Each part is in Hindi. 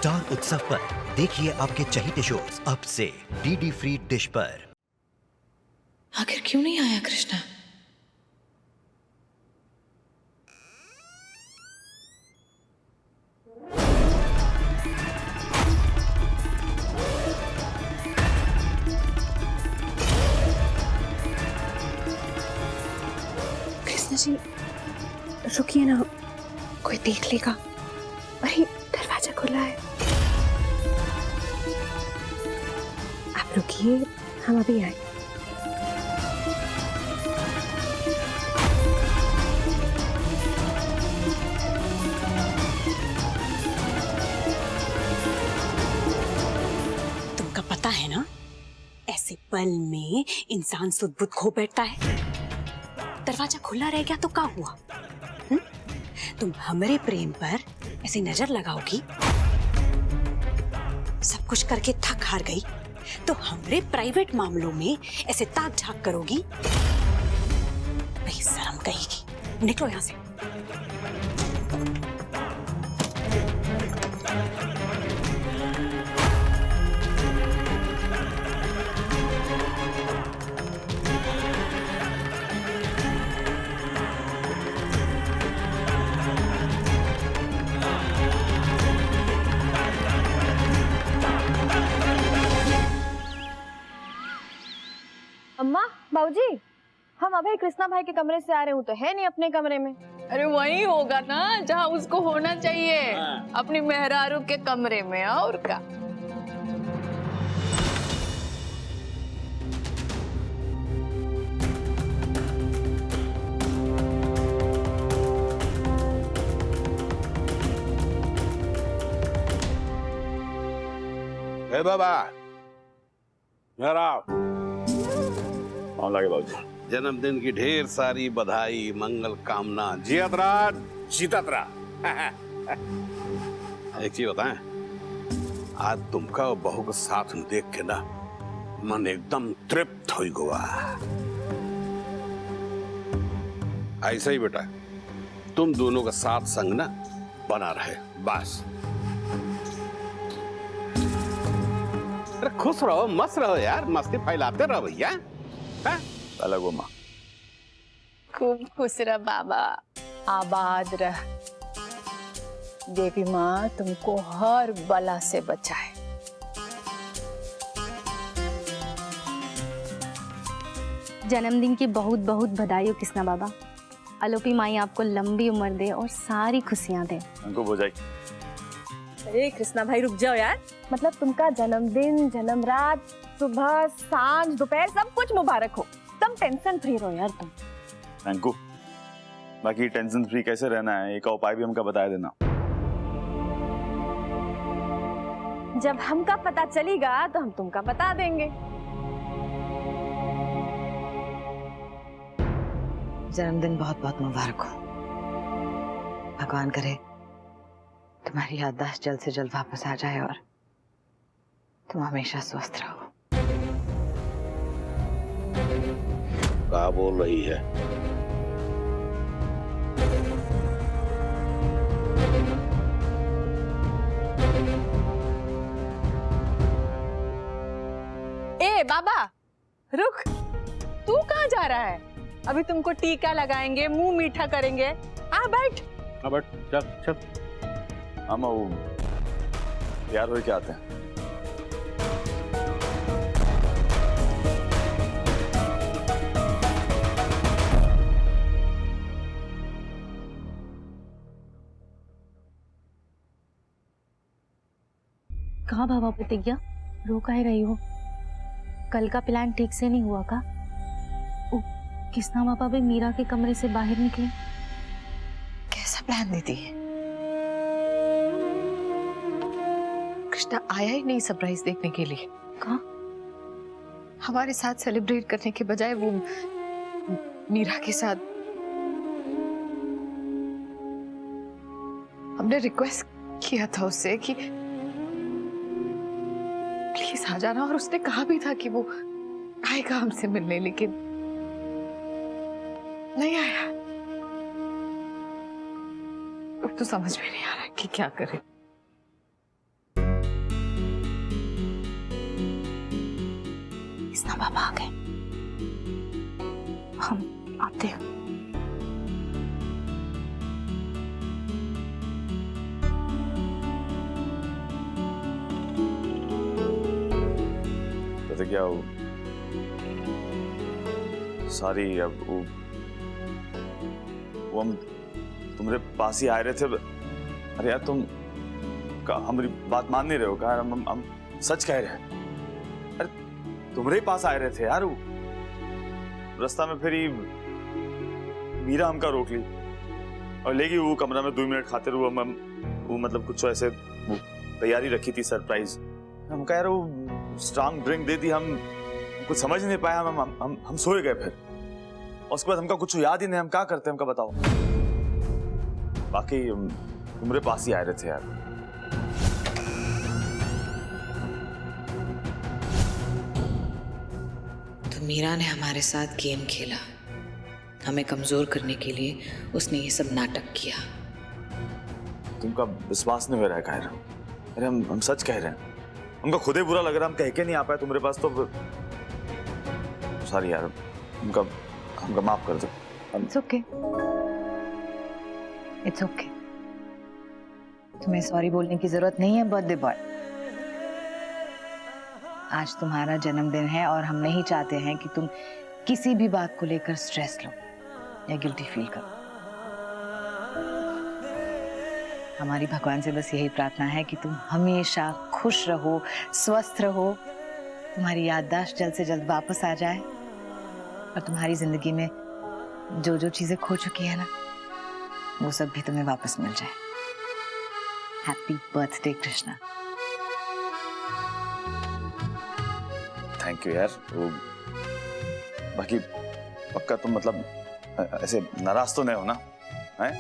स्टार उत्सव पर देखिए आपके चहीते शोज अब से डीडी फ्री डिश पर। आखिर क्यों नहीं आया कृष्णा? कृष्णा जी रुकिए ना, कोई देख लेगा। अरे दरवाजा खुला है। आप रुकिए, हम अभी आए। तुमका पता है ना, ऐसे पल में इंसान सुध बुध खो बैठता है। दरवाजा खुला रह गया तो क्या हुआ? तुम हमारे प्रेम पर ऐसी नजर लगाओगी, सब कुछ करके थक हार गई तो हमारे प्राइवेट मामलों में ऐसे ताक झाक करोगी? भाई शर्म कहेगी। निकलो यहां से। अम्मा, बाबूजी, हम अभय कृष्णा भाई के कमरे से आ रहे हूँ तो है नहीं अपने कमरे में। अरे वही होगा ना जहाँ उसको होना चाहिए, अपनी मेहरारू के कमरे में। और क्या? ए बाबा, घर आओ। कौन लागे बाबूजी? जन्मदिन की ढेर सारी बधाई, मंगल कामना। जियत रहा, जीतत रहा। एक चीज बताएं, आज तुमका और बहू के साथ में देख के ना मन एकदम तृप्त हो गया। ऐसा ही बेटा, तुम दोनों का साथ संग ना बना रहे बस। अरे खुश रहो, मस्त रहो यार, मस्ती फैलाते रहो भैया। अलग हो माँ। खूब खुश रह बाबा, आबाद रह। देवी माँ तुमको हर बला से बचाए। जन्मदिन की बहुत बहुत बधाई हो कृष्णा बाबा। आलोपी माई आपको लंबी उम्र दे और सारी खुशियां दे। हमको बुझाई। अरे कृष्णा भाई रुक जाओ यार। मतलब तुमका जन्मदिन, जन्मरात, सुबह, सांझ, दोपहर सब कुछ मुबारक हो। तुम टेंशन फ्री रहो यार तुम। अंकु, बाकी टेंशन फ्री कैसे रहना है एक उपाय भी हमका बता देना। जब हमका पता चलेगा तो हम तुमका बता देंगे। जन्मदिन बहुत बहुत मुबारक हो। भगवान करे तुम्हारी याददाश्त जल्द से जल्द वापस आ जाए और तुम हमेशा स्वस्थ रहो। क्या बोल रही है? ए बाबा रुक, तू कहाँ जा रहा है? अभी तुमको टीका लगाएंगे, मुंह मीठा करेंगे। आ बैठ। हाँ बट चल चल। हम वो यार हो क्या आते हैं। कहाँ बाबा प्रतिज्ञा, रो काहे रही हो? कल का प्लान ठीक से नहीं हुआ का? कृष्णा बाबा भी मीरा के कमरे से बाहर निकले। कैसा प्लान देती है? कृष्णा आया ही नहीं सरप्राइज देखने के लिए। कहाँ? हमारे साथ सेलिब्रेट करने के बजाय वो मीरा के साथ। हमने रिक्वेस्ट किया था उससे कि प्लीज आ जाना, और उसने कहा भी था कि वो आएगा हमसे मिलने, लेकिन नहीं आया। अब तो समझ में नहीं आ रहा कि क्या करें। किसना बाबा आ गए, हम आते हैं। तो क्या हो सारी अब वो हम तुम्हारे पास ही आए रहे थे। अरे यार तुम हमारी बात मान नहीं रहे हो क्या? हम सच कह रहे हैं। अरे तुम्हारे ही पास आए रहे थे यार। वो रास्ता में फिर ही मीरा हमका रोक ली और लेगी वो कमरा में 2 मिनट खाते रहो। हम वो मतलब कुछ ऐसे वो तैयारी रखी थी सरप्राइज। हम कह रहे वो स्ट्रांग ड्रिंक दे दी। हम कुछ समझ नहीं पाया। हम सोए गए फिर। और उसके बाद हमका कुछ याद ही नहीं। हम क्या करते हमका बताओ। बाकी तुम्हारे पास ही आए रहे थे यार। तो मीरा ने हमारे साथ गेम खेला, हमें कमजोर करने के लिए उसने ये सब नाटक किया। तुमका विश्वास नहीं हो रहा है कायरा? अरे हम सच कह रहे हैं। हमको खुद ही बुरा लग रहा है। हम कह के नहीं आ पाए तुम्हारे पास। तो सॉरी यार। हमका माफ कर दो। It's okay. It's okay. तुम्हें सॉरी बोलने की जरूरत नहीं है बर्थडे बॉय। आज तुम्हारा जन्मदिन है और हम नहीं चाहते हैं कि तुम किसी भी बात को लेकर स्ट्रेस लो या गिल्टी फील करो। हमारी भगवान से बस यही प्रार्थना है कि तुम हमेशा खुश रहो, स्वस्थ रहो, तुम्हारी याददाश्त जल्द से जल्द वापस आ जाए और तुम्हारी जिंदगी में जो जो चीजें खो चुकी है ना, वो सब भी तुम्हें वापस मिल जाए। Happy birthday Krishna. Thank you यार। वो बाकी पक्का तुम मतलब ऐसे नाराज तो नहीं हो ना? हैं?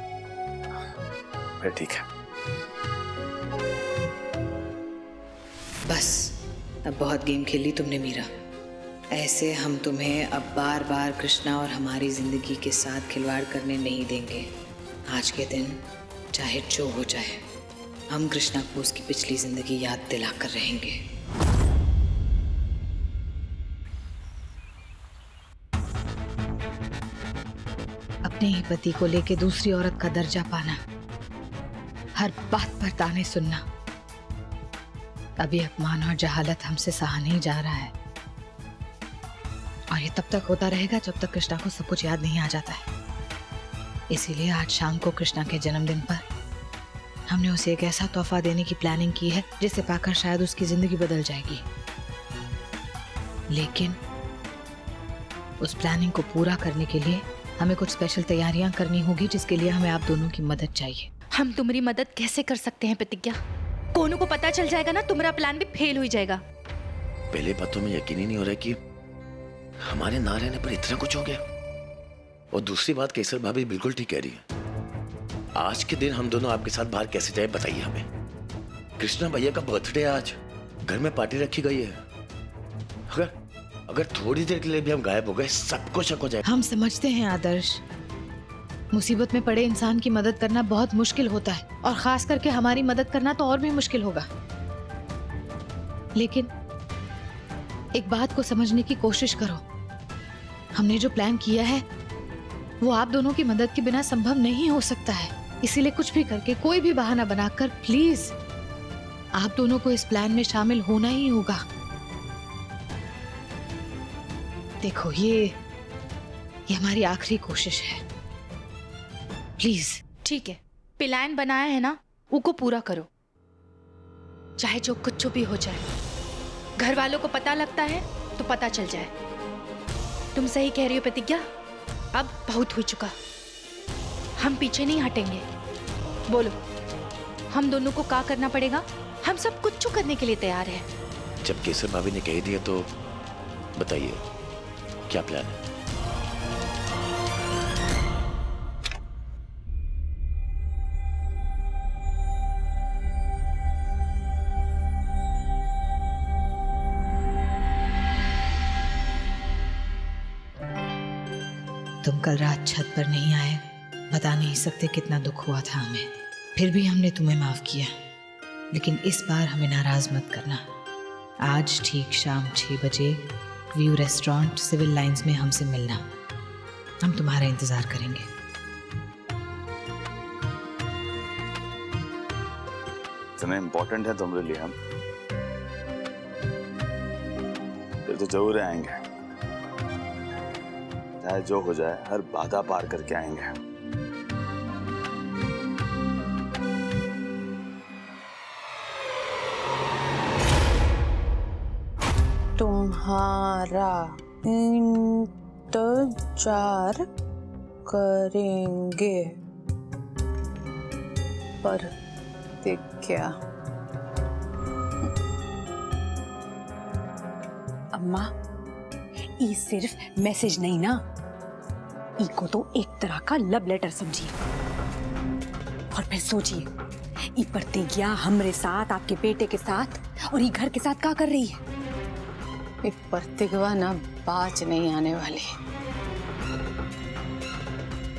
फिर ठीक है। बस अब बहुत गेम खेल ली तुमने मीरा। ऐसे हम तुम्हें अब बार बार कृष्णा और हमारी जिंदगी के साथ खिलवाड़ करने नहीं देंगे। आज के दिन चाहे जो हो जाए, हम कृष्णा को उसकी पिछली जिंदगी याद दिलाकर रहेंगे। अपने ही पति को लेके दूसरी औरत का दर्जा पाना, हर बात पर ताने सुनना, अभी अपमान और जहालत हमसे सहा नहीं जा रहा है। और ये तब तक होता रहेगा जब तक कृष्णा को सब कुछ याद नहीं आ जाता है। इसीलिए आज शाम को कृष्णा के जन्मदिन पर हमने उसे एक ऐसा तोहफा देने की प्लानिंग की है जिसे पाकर शायद उसकी जिंदगी बदल जाएगी। लेकिन उस प्लानिंग को पूरा करने के लिए हमें कुछ स्पेशल तैयारियां करनी होगी, जिसके लिए हमें आप दोनों की मदद चाहिए। हम तुम्हारी मदद कैसे कर सकते हैं प्रतिज्ञा? कोनू को पता चल जाएगा ना, तुम्हारा प्लान भी फेल हो जाएगा। पहले बातों में यकीन ही नहीं हो रहा कि हमारे ना रहने पर इतना कुछ हो गया। और दूसरी बात, केसर भाभी बिल्कुल ठीक कह रही है। आज के दिन हम दोनों आपके साथ बाहर कैसे जाए बताइए हमें। कृष्णा भैया का बर्थडे आज, घर में पार्टी रखी गई है। अगर थोड़ी देर के लिए भी हम गायब हो गए, सबको शक हो जाए। हम समझते हैं आदर्श, मुसीबत में पड़े इंसान की मदद करना बहुत मुश्किल होता है और खास करके हमारी मदद करना तो और भी मुश्किल होगा। लेकिन एक बात को समझने की कोशिश करो, हमने जो प्लान किया है वो आप दोनों की मदद के बिना संभव नहीं हो सकता है। इसीलिए कुछ भी करके, कोई भी बहाना बनाकर प्लीज आप दोनों को इस प्लान में शामिल होना ही होगा। देखो, ये हमारी आखिरी कोशिश है, प्लीज। ठीक है, प्लान बनाया है ना, उसको पूरा करो, चाहे जो कुछ भी हो जाए। घर वालों को पता लगता है तो पता चल जाए। तुम सही कह रही हो प्रतिज्ञा, अब बहुत हो चुका, हम पीछे नहीं हटेंगे। बोलो, हम दोनों को क्या करना पड़ेगा? हम सब कुछ करने के लिए तैयार हैं। जब केसर भाभी ने कह दिया तो बताइए क्या प्लान है? तुम कल रात छत पर नहीं आए, बता नहीं सकते कितना दुख हुआ था हमें। फिर भी हमने तुम्हें माफ किया, लेकिन इस बार हमें नाराज मत करना। आज ठीक शाम 6 बजे व्यू रेस्टोरेंट सिविल लाइंस में हमसे मिलना। हम तुम्हारा इंतजार करेंगे। इतना इम्पोर्टेंट है तुम्हारे लिए हम, फिर तो जरूर आएंगे। चाहे जो हो जाए, हर बाधा पार करके आएंगे। तुम्हारा इंतजार करेंगे। पर क्या अम्मा, ई सिर्फ मैसेज नहीं ना, ई को तो एक तरह का लव लेटर समझिए। और फिर सोचिए, ई प्रतिज्ञा हमरे साथ, आपके बेटे के साथ और ई घर के साथ क्या कर रही है। ये प्रतिज्ञा ना बाज नहीं आने वाली।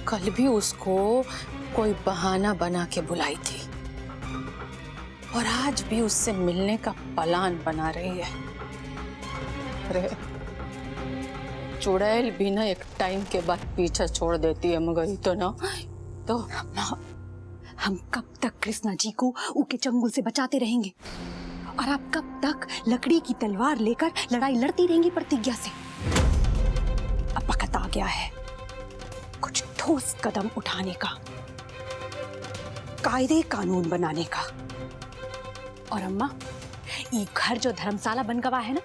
कल भी उसको कोई बहाना बना के बुलाई थी और आज भी उससे मिलने का प्लान बना रही है। अरे चुड़ैल भी ना एक टाइम के बाद पीछा छोड़ देती है, मगर ये तो ना तो हम कब तक कृष्णा जी को उनके चंगुल से बचाते रहेंगे और आप कब तक लकड़ी की तलवार लेकर लड़ाई लड़ती रहेंगी प्रतिज्ञा से। अब वक्त आ गया है कुछ ठोस कदम उठाने का, कायदे कानून बनाने का। और अम्मा, ये घर जो धर्मशाला बन गवा है ना,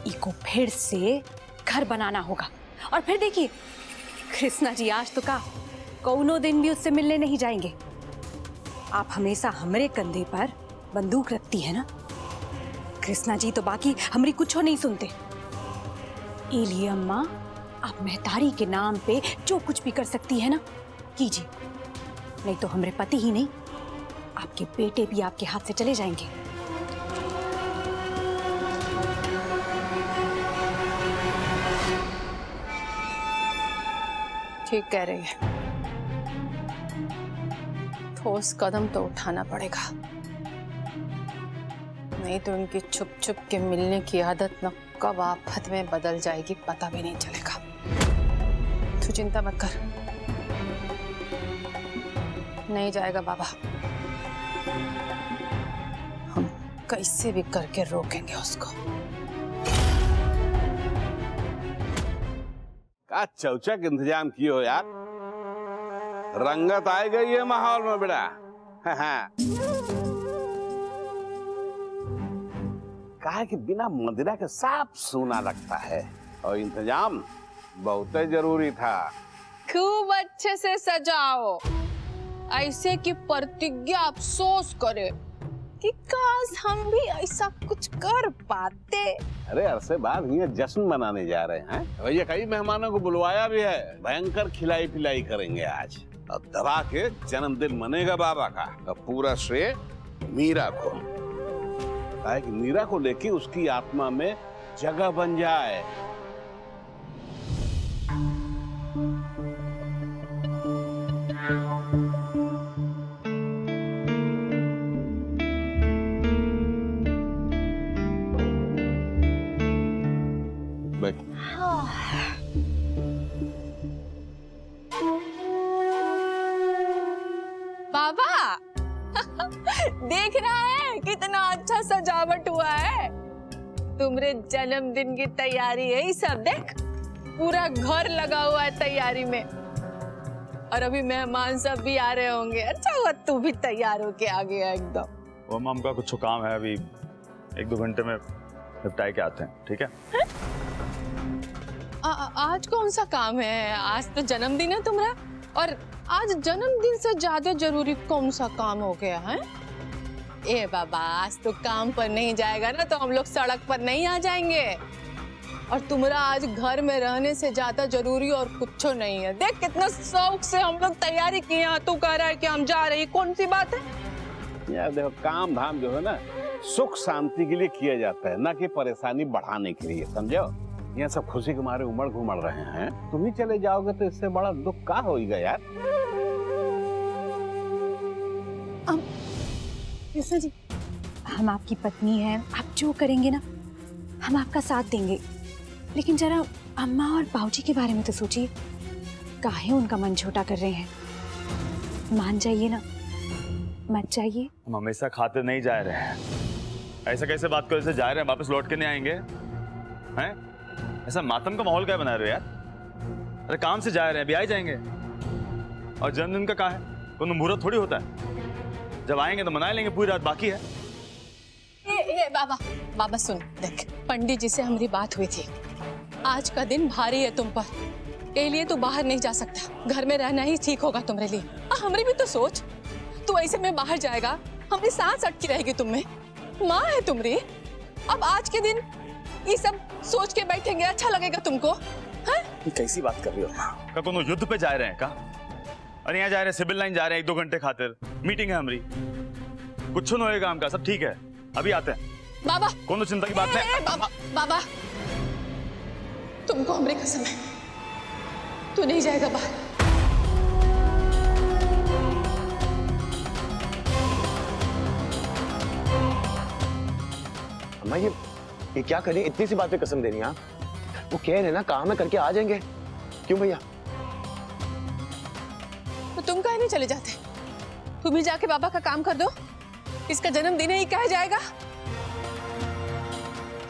इसको फिर से घर बनाना होगा। और फिर देखिए, कृष्णा जी आज तो का कौनो दिन भी उससे मिलने नहीं जाएंगे। आप हमेशा हमारे कंधे पर बंदूक रखती है ना, कृष्णा जी तो बाकी हमारी कुछ नहीं सुनते। इलिए अम्मा, आप मेहतारी के नाम पे जो कुछ भी कर सकती है ना कीजिए, नहीं तो हमारे पति ही नहीं, आपके बेटे भी आपके हाथ से चले जाएंगे। ठीक कह रही है, ठोस कदम तो उठाना पड़ेगा, नहीं तो इनकी छुप छुप के मिलने की आदत न कब आफत में बदल जाएगी पता भी नहीं चलेगा। तू चिंता मत कर, नहीं जाएगा बाबा। हम कैसे भी करके रोकेंगे उसको। का चौचक इंतजाम किए हो यार, रंगत आ गई है माहौल में बेटा। कहा कि बिना मदिरा के साफ सूना लगता है, और इंतजाम बहुत जरूरी था। खूब अच्छे से सजाओ, ऐसे कि प्रतिज्ञा अफसोस करे कि काश हम भी ऐसा कुछ कर पाते। अरे अरसे बाद ये जश्न मनाने जा रहे हैं, भैया कई मेहमानों को बुलवाया भी है, भयंकर खिलाई पिलाई करेंगे आज। अब दबा के जन्मदिन मनेगा बाबा का। अब पूरा श्रेय मीरा को, कि मीरा को लेके उसकी आत्मा में जगह बन जाए। बाबा देख रहा है कितना अच्छा सजावट हुआ है। तुम्हारे जन्मदिन की तैयारी है ये सब, देख पूरा घर लगा हुआ है तैयारी में। और अभी मेहमान सब भी आ रहे होंगे। अच्छा हुआ तू भी तैयार होके आ गया एकदम। वो मम का कुछ काम है, अभी 1-2 घंटे में निपटाए के आते हैं, ठीक है? आज कौन सा काम है? आज तो जन्मदिन है तुम्हारा, और आज जन्मदिन से ज्यादा जरूरी कौन सा काम हो गया है? ए बाबा, आज तो काम पर नहीं जाएगा ना तो हम लोग सड़क पर नहीं आ जाएंगे। और तुम्हारा आज घर में रहने से ज्यादा जरूरी और कुछ नहीं है। देख कितना शौक से हम लोग तैयारी किए हैं, तू कह रहा है कि हम जा रहे हैं, कौन सी बात है? यार देखो, काम धाम जो है ना सुख शांति के लिए किया जाता है, ना कि परेशानी बढ़ाने के लिए, समझो? यहाँ सब खुशी के मारे उमड़ घुमड़ रहे हैं, तुम ही चले जाओगे तो इससे बड़ा दुख का होगा यार। कृष्णा जी, हम आपकी पत्नी हैं, आप जो करेंगे ना हम आपका साथ देंगे। लेकिन जरा अम्मा और बाबूजी के बारे में तो सोचिए, काहे उनका मन छोटा कर रहे हैं। मान जाइए ना, मत जाइए। हम हमेशा खाते नहीं जा रहे हैं। ऐसा कैसे बात करो, जैसे जा रहे हैं वापस लौट के नहीं आएंगे हैं? ऐसा मातम का माहौल क्या बना रहे हो यार? अरे काम से जा रहे हैं, अभी आ जाएंगे। और जन्मदिन का कहा है, कोई मुहूर्त थोड़ी होता है। जब आएंगे तो मना लेंगे, पूरी रात बाकी है। ए बाबा, बाबा सुन, देख पंडित जी से हमारी बात हुई थी। आज का दिन भारी है तुम पर, के लिए तू बाहर नहीं जा सकता, घर में रहना ही ठीक होगा तुम्हारे लिए। हमारी भी तो सोच, तू ऐसे में बाहर जाएगा, हमारी सांस अटकी रहेगी तुम में। माँ है तुम्हारी, अब आज के दिन ये सब सोच के बैठेंगे, अच्छा लगेगा तुमको? है कैसी बात कर रही हो? का कोनो युद्ध पे जा रहे हैं का? अरे यहाँ जा रहे हैं, सिविल लाइन जा रहे हैं 1-2 घंटे खातिर, मीटिंग है हमारी। कुछ नहीं होएगा हमका, सब ठीक है, अभी आते हैं। बाबा कोनो चिंता की बात नहीं। बाबा बाबा, तुमको हमारी कसम है, तू नहीं जाएगा बाहर। अम्मा ये क्या करें, इतनी सी बात पे कसम दे रही हैं आप? वो कह रहे ना काम है करके आ जाएंगे। क्यों भैया? तो तुम कहीं नहीं चले जाते? तुम ही जाके बाबा का काम कर दो, इसका जन्मदिन ही कहा जाएगा।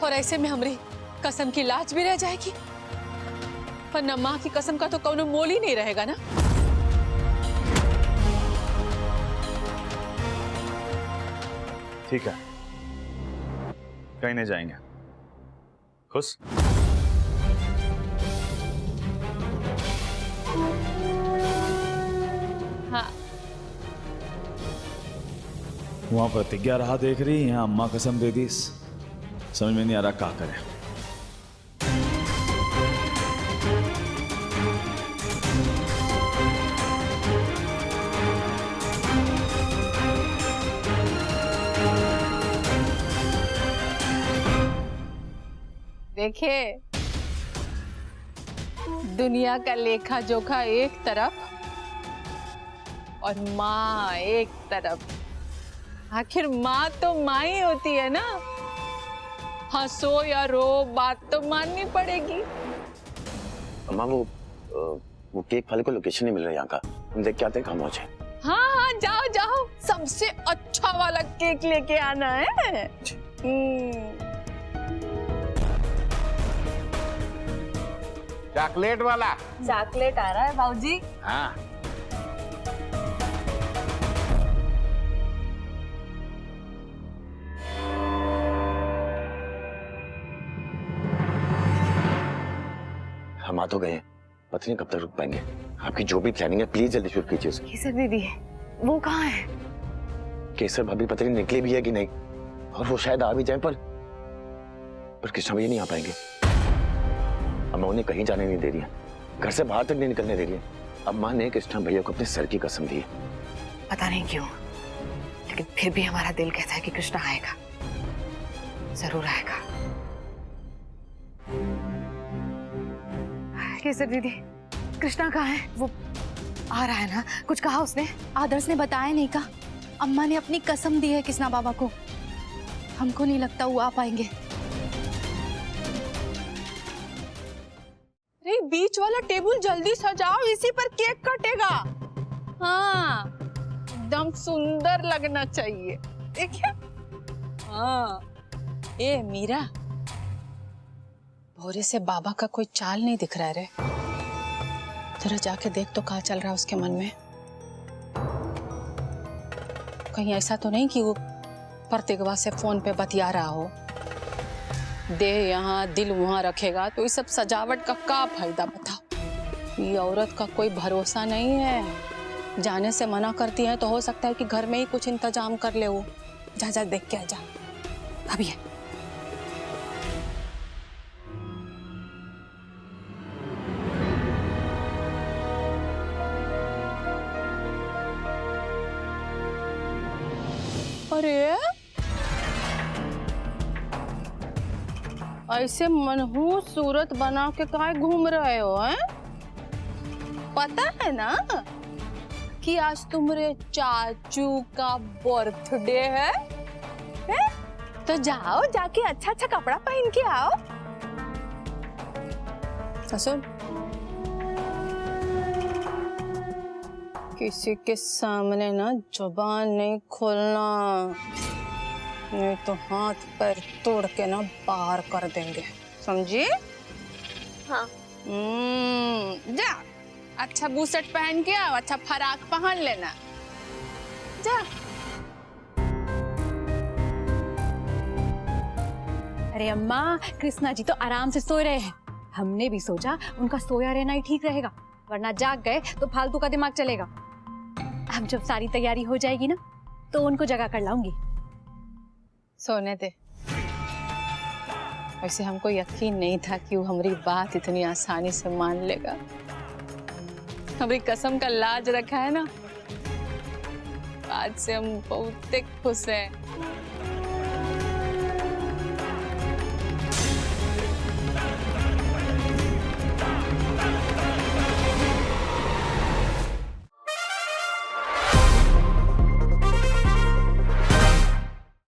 और ऐसे में हमारी कसम की लाज भी रह जाएगी, पर न माँ की कसम का तो कोनो मोल ही नहीं रहेगा ना। ठीक है, कहीं नहीं जाएंगे। खुश? हाँ, वहां प्रतिज्ञा रहा देख रही, यहाँ अम्मा कसम दे दी। समझ में नहीं आ रहा क्या करें। देखिए, दुनिया का लेखा जोखा एक तरफ और माँ एक तरफ। आखिर माँ तो माँ ही होती है ना, हंसो या रो बात तो माननी पड़ेगी। अम्मा वो केक वाले को लोकेशन नहीं मिल रहा यहाँ का, हम देख के आते हैं कहाँ पहुंचे। हाँ, जाओ जाओ, सबसे अच्छा वाला केक लेके आना है। चॉकलेट वाला। चॉकलेट आ रहा है बाबूजी। हाँ, हम आ तो गए, पता नहीं कब तक रुक पाएंगे। आपकी जो भी प्लानिंग है प्लीज जल्दी शुरू कीजिए उसकी। केसर दीदी, वो कहाँ है? केसर भाभी पता नहीं निकले भी है कि नहीं, और वो शायद आ भी जाए, पर कृष्णा भैया नहीं आ पाएंगे। अम्मा उन्हें कहीं जाने नहीं दे रही है, घर से बाहर तक नहीं निकलने दे रही है। अम्मा ने कृष्णा भैया को अपने सर की कसम दी है। पता नहीं क्यों, लेकिन फिर भी हमारा दिल कहता है कि कृष्णा आएगा, जरूर आएगा। केसर दीदी, कृष्णा कहाँ है? वो आ रहा है ना, कुछ कहा उसने? आदर्श ने बताया नहीं का, अम्मा ने अपनी कसम दी है कृष्णा बाबा को। हमको नहीं लगता वो आ पाएंगे। अरे बीच वाला टेबल जल्दी सजाओ, इसी पर केक कटेगा। हाँ, एकदम सुंदर लगना चाहिए, देखिए। हाँ, ए मीरा, भोरे से बाबा का कोई चाल नहीं दिख रहा है रे। जरा जाके देख तो क्या चल रहा है उसके मन में। कहीं ऐसा तो नहीं कि वो प्रतिज्ञा से फोन पे बतिया रहा हो। देह यहाँ दिल वहां रखेगा तो ये सब सजावट का क्या फायदा, बताओ। ये औरत का कोई भरोसा नहीं है, जाने से मना करती है तो हो सकता है कि घर में ही कुछ इंतजाम कर ले वो। जा जा देख के आ जा। अभी है। अरे ऐसे मनहूस सूरत बना के कहाँ घूम रहे हो हैं? पता है ना कि आज तुम्हारे चाचू का बर्थडे है? तो जाओ, जाके अच्छा अच्छा कपड़ा पहन के आओ। ससुर, किसी के सामने ना जुबान नहीं खोलना, नहीं तो हाथ पैर तोड़ के ना बाहर कर देंगे, समझी? हाँ। जा, अच्छा बूसट पहन के आओ, अच्छा फराक पहन लेना, जा। अरे अम्मा, कृष्णा जी तो आराम से सो रहे हैं। हमने भी सोचा उनका सोया रहना ही ठीक रहेगा, वरना जाग गए तो फालतू का दिमाग चलेगा। अब जब सारी तैयारी हो जाएगी ना, तो उनको जगा कर लाऊंगी। सोने दे। वैसे हमको यकीन नहीं था कि वो हमारी बात इतनी आसानी से मान लेगा। हमारी कसम का लाज रखा है ना, आज से हम बहुत खुश हैं।